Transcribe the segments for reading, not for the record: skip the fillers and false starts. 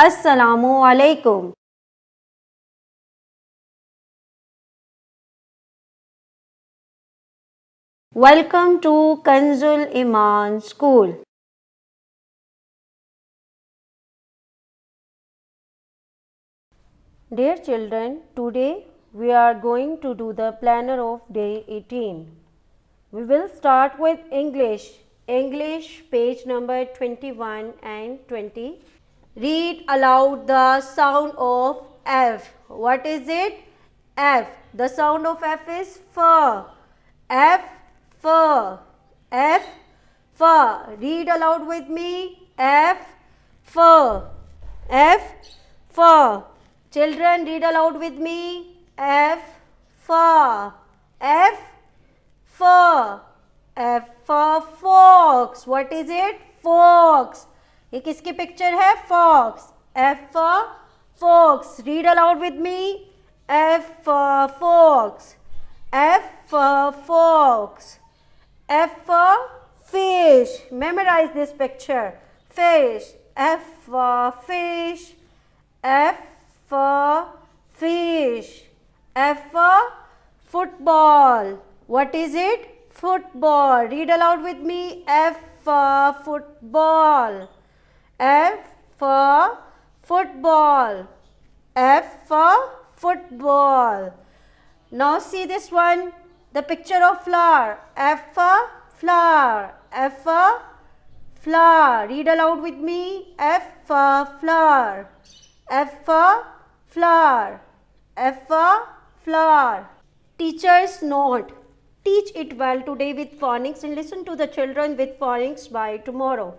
अस्सलामु अलैकुम। Welcome to Kanzul Iman School. Dear children, today we are going to do the planner of day 18. We will start with English. English page number 21 and 20. Read aloud the sound of F. What is it? F. The sound of F is F. F. F. F. F. Read aloud with me. F. F. F. F. Children, read aloud with me. F. F. F. F. F for fox. What is it? Fox. ये किसकी picture है? Fox. F for fox. Read aloud with me. F for fox. F for fox. F for fish. Memorize this picture. Fish. F for fish. F for fish. F for football. What is it? Football. Read aloud with me. F for football. F for football. F for football. Now see this one. The picture of flower. F for flower. F for flower. Read aloud with me. F for flower. F for flower. F for flower. Teacher's note. Teach it well today with phonics and listen to the children with phonics by tomorrow.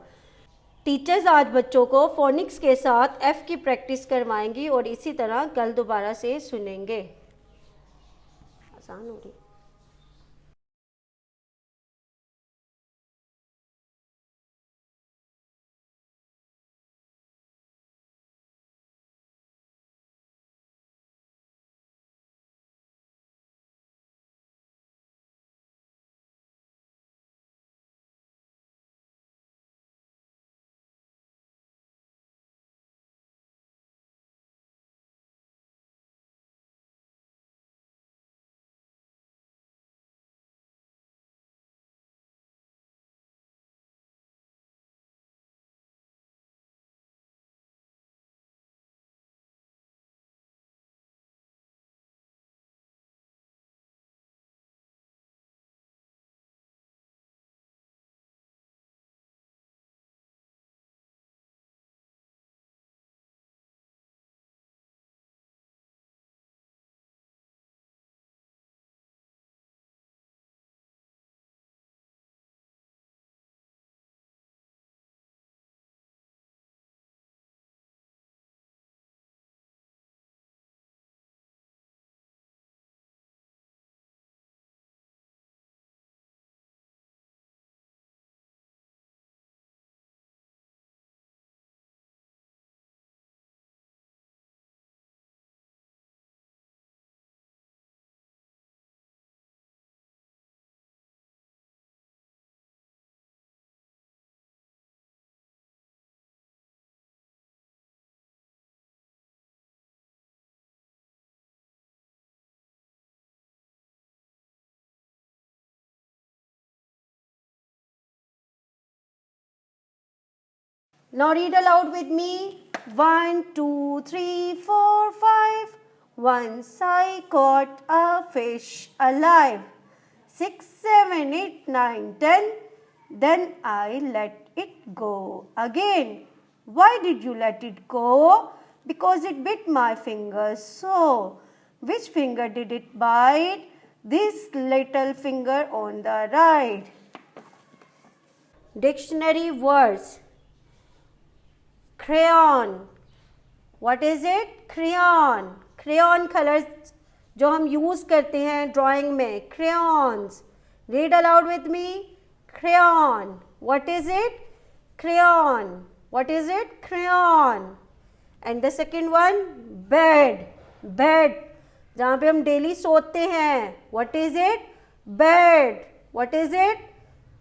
Teachers आज बच्चों को phoenix के साथ F की practice करवाएंगी और इसी तरह कल दोबारा से सुनेंगे। आसान हो रही। Now read aloud with me. 1, 2, 3, 4, 5. Once I caught a fish alive. 6, 7, 8, 9, 10. Then I let it go again. Why did you let it go? Because it bit my finger. So, which finger did it bite? This little finger on the right. Dictionary words. Crayon. What is it? Crayon. Crayon colors जो हम use करते हैं drawing में. Crayons. Read aloud with me. Crayon. What is it? Crayon. What is it? Crayon. And the second one, bed. Bed. जहाँ पे हम daily सोते हैं. What is it? Bed. What is it?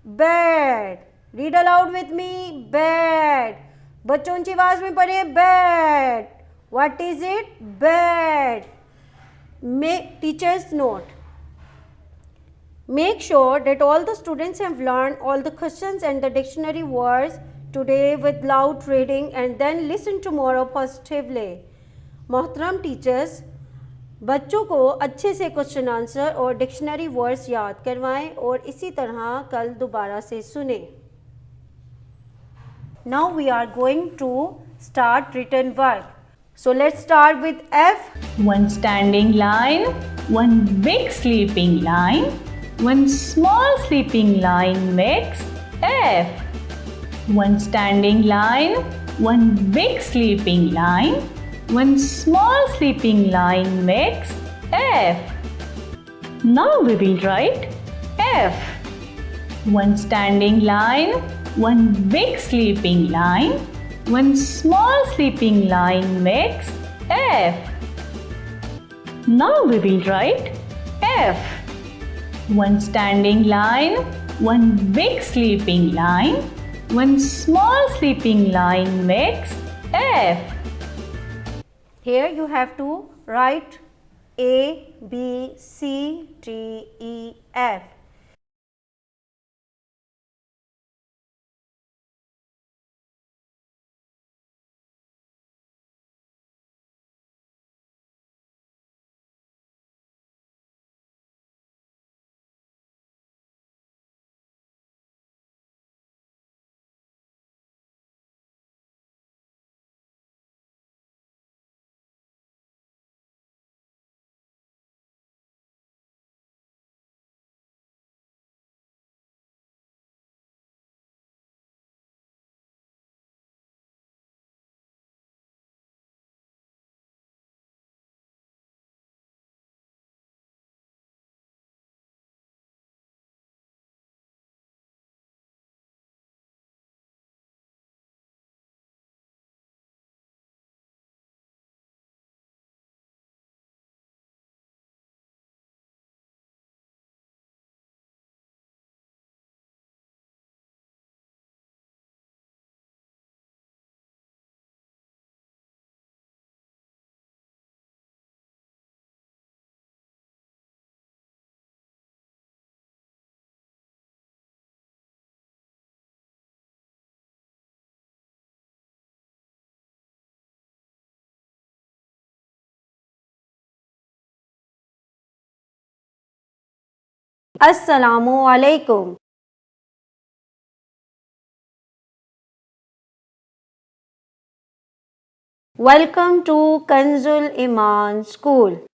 Bed. Read aloud with me. Bed. बच्चों ऊंची आवाज में पढ़े bat. What is it? Bat. Teacher's note. Make sure that all the students have learned all the questions and the dictionary words today with loud reading and then listen tomorrow positively. मोहतरम teachers, बच्चों को अच्छे से question answer और dictionary words याद करवाएं और इसी तरह कल दोबारा से सुने. Now we are going to start written work. So let's start with F. One standing line, one big sleeping line, one small sleeping line makes F. One standing line, one big sleeping line, one small sleeping line makes F. Now we will write F. One standing line, one big sleeping line, one small sleeping line makes F. Now we will write F. One standing line, one big sleeping line, one small sleeping line makes F. Here you have to write A, B, C, D, E, F. Assalamu alaikum. Welcome to Kanzul Iman School.